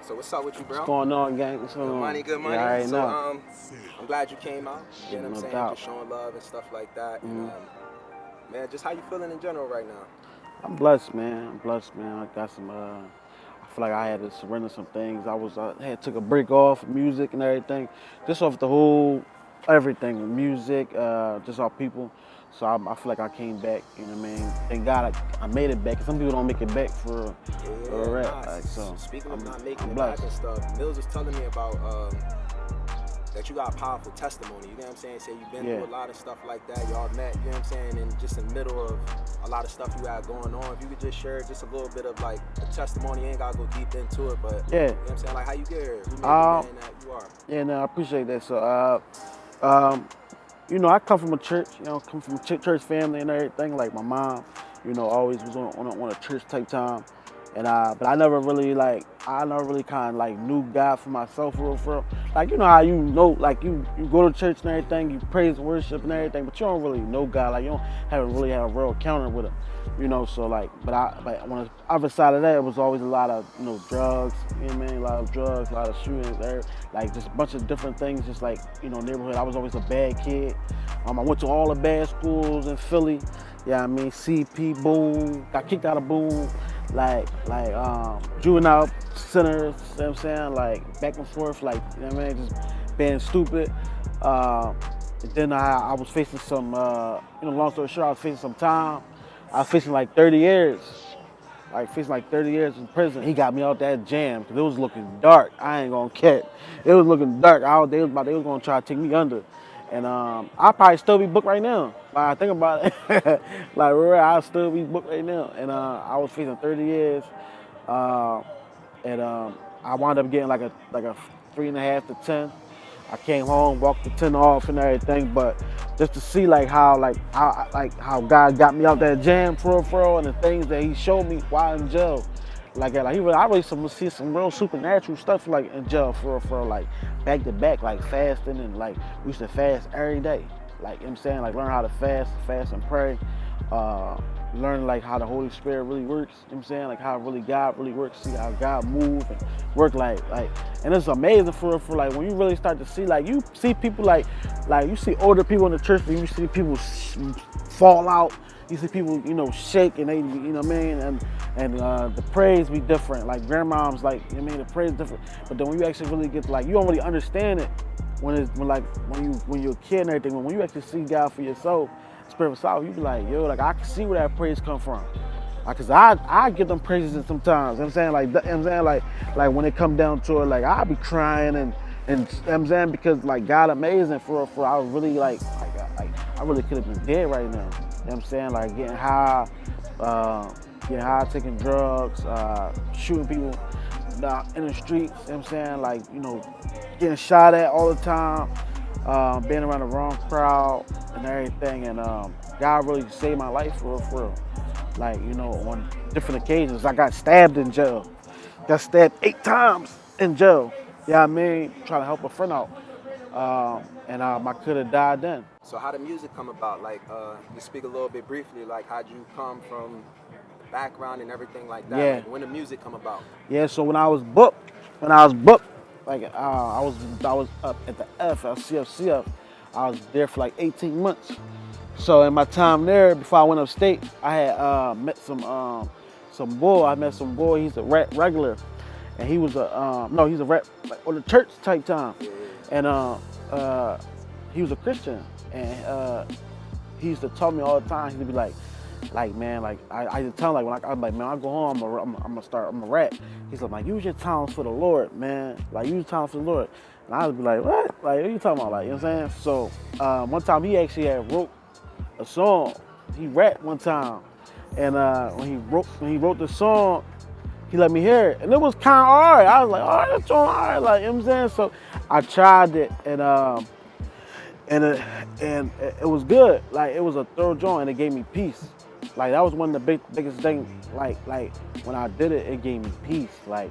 So what's up with you, bro? What's going on, gang? What's going on? Good money. Yeah, I so know. I'm glad you came out. You know what I'm No saying? doubt. Just showing love and stuff like that. Mm-hmm. Man, just how you feeling in general right now? I'm blessed, man. I got some. I feel like I had to surrender some things. I had took a break off music and everything, just off the whole everything, music, just off people. So I feel like I came back. You know what I mean? Thank God I made it back. Some people don't make it back for a rap. Nah, Like, so speaking of not making I'm it blessed. back and stuff, Mills was telling me about that you got powerful testimony. You know what I'm saying? Say you've been through a lot of stuff like that. Y'all met, you know what I'm saying? And just in the middle of a lot of stuff you had going on. If you could just share just a little bit of like the testimony, you ain't gotta go deep into it, but you know what I'm saying? Like how you get here, who made the man that you are. Yeah, no, I appreciate that. So, you know, I come from a church, come from a church family and everything. Like my mom, always was on a church type time. And but I never really kind of like knew God for myself for real. Like, you know how like you go to church and everything, you praise and worship and everything, but you don't really know God. Like you haven't really had a real encounter with him. So like, but on the other side of that, it was always a lot of, drugs, you know what I mean? A lot of drugs, a lot of shootings there, like just a bunch of different things, just like, neighborhood. I was always a bad kid. I went to all the bad schools in Philly. Yeah, I mean, CP, Boone, got kicked out of Boone, like juvenile centers, you know what I'm saying? Like back and forth, like, you know what I mean? Just being stupid. Then I was facing some, long story short, I was facing some time. I was facing like 30 years. Facing like 30 years in prison. He got me out that jam because it was looking dark. I ain't gonna catch. It was looking dark. They was gonna try to take me under. And I'll probably still be booked right now. Like I think about it. Like I'll still be booked right now. And I was facing 30 years. And I wound up getting like a 3.5 to 10. I came home, walked the 10 off and everything, but just to see how God got me out that jam for real, and the things that He showed me while in jail. I really see some real supernatural stuff like in jail for real, like back to back, like fasting and like we used to fast every day. Like, you know what I'm saying, like learn how to fast and pray. Learn like how the Holy Spirit really works, you know what I'm saying? Like how really God really works, see how God move and work and it's amazing for like when you really start to see, like you see people like you see older people in the church, and you see people fall out, you see people, shake and they, you know what I mean? And the praise be different, like grandmoms, like, you know what I mean, the praise different. But then when you actually really get you don't really understand it when you're a kid and everything, when you actually see God for yourself, Spirit of South, you be like, yo, like I can see where that praise come from. Cause I get them praises in sometimes. You know what I'm saying? Like, you know what I'm saying? Like when it come down to it, like I be crying and you know what I'm saying, because like God amazing for I really I really could have been dead right now. You know what I'm saying? Like getting high, taking drugs, shooting people in the streets, you know what I'm saying? Like, getting shot at all the time. Being around the wrong crowd and everything, and God really saved my life for real. Like, on different occasions, I got stabbed in jail. Got stabbed 8 times in jail. Yeah, I mean, trying to help a friend out, and I could have died then. So how did music come about? Like, you speak a little bit briefly, like how'd you come from the background and everything like that? Yeah. Like, when did music come about? Yeah, so when I was booked, like I was up at the CFCF. I was there for like 18 months. So in my time there, before I went upstate, I had met some boy. I met some boy. He's a regular, and he was he's a rap like, on the church type time, and he was a Christian, and he used to tell me all the time. He'd be like man, like I used to tell him, like when I'm like, man, I go home, I'm gonna rap. He's like, use your talents for the Lord, man. Like use your talents for the Lord. And I would be like, what? Like, what are you talking about? Like, you know what I'm saying? So one time he actually had wrote a song. He rapped one time, and when he wrote the song, he let me hear it, and it was kind of hard. I was like, oh, that's all right, like, you know what I'm saying? So I tried it, and it was good. Like it was a thorough joint, and it gave me peace. Like that was one of the biggest things. Like when I did it, it gave me peace. Like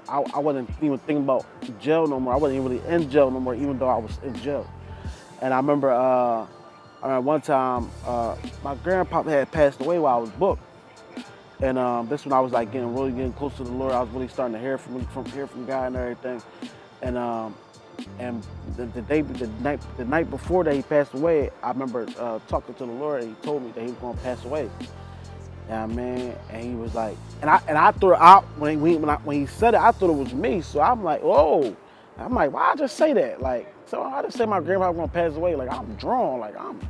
I wasn't even thinking about jail no more. I wasn't even really in jail no more, even though I was in jail. And I remember one time my grandpa had passed away while I was booked, And this when I was like getting close to the Lord. I was really starting to hear from God and everything. And the night before that he passed away, I remember talking to the Lord, and he told me that he was gonna pass away. Yeah, man. And he was like, and I thought out when he said it, I thought it was me. So I'm like, whoa. I'm like, why I just say that? Like, so I just say my grandpa was gonna pass away. Like I'm drawn, like I'm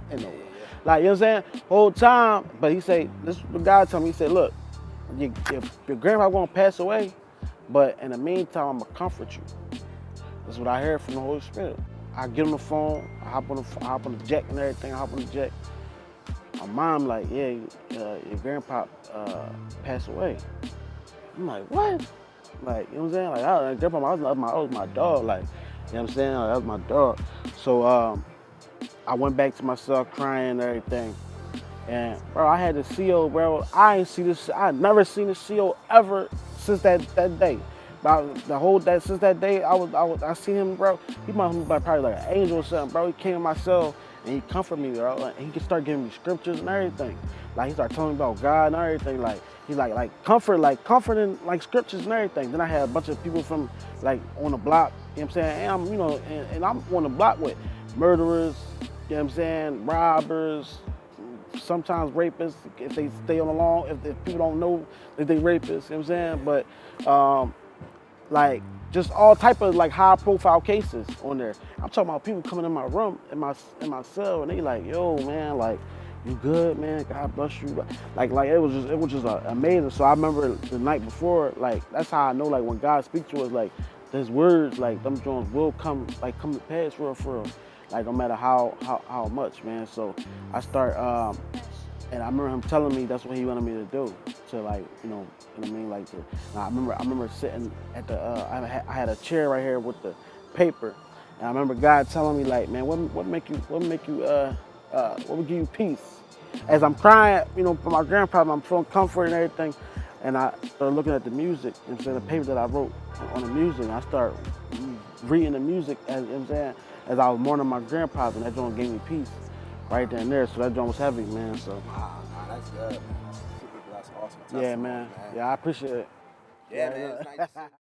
like, you know what I'm saying? Whole time. But he said, this is what God told me. He said, look, if your grandpa gonna pass away, but in the meantime, I'm gonna comfort you. That's what I heard from the Holy Spirit. I get on the phone, I hop on the jack and everything. I hop on the jack. My mom like, yeah, your grandpa passed away. I'm like, what? Like, you know what I'm saying? Like, grandpa, that was my dog. Like, you know what I'm saying? Like, that was my dog. So I went back to my cell crying and everything. And bro, I had the CO, bro. I never seen the CO ever since that day. Since that day, I seen him, bro. He must be probably like an angel or something, bro. He came in my cell and he comforted me, bro. And he could start giving me scriptures and everything. Like he started telling me about God and everything. Like he's comforting like scriptures and everything. Then I had a bunch of people from like on the block, you know what I'm saying? And I'm on the block with murderers, you know what I'm saying, robbers, sometimes rapists, if they stay on the lawn, if people don't know that they rapists, you know what I'm saying? But like just all type of like high profile cases on there. I'm talking about people coming in my room, in my cell, and they like, yo man, like, you good, man? God bless you. Like it was just amazing. So I remember the night before, like that's how I know like when God speaks to us, like his words, like them joints will come to pass for real. Like no matter how much, man. So I start and I remember him telling me that's what he wanted me to do. To like, you know what I mean? Like I remember sitting at the I had a chair right here with the paper. And I remember God telling me like, man, what would give you peace? As I'm crying, you know, for my grandpa, I'm feeling comfort and everything. And I started looking at the music instead of the paper that I wrote on the music. And I started reading the music as, you know what I'm saying, as I was mourning my grandpa, and that joint gave me peace right there and there. So that joint was heavy, man. So Wow, that's good, man. That's awesome. Yeah, man. Yeah, I appreciate it. Yeah, man. It's nice to see.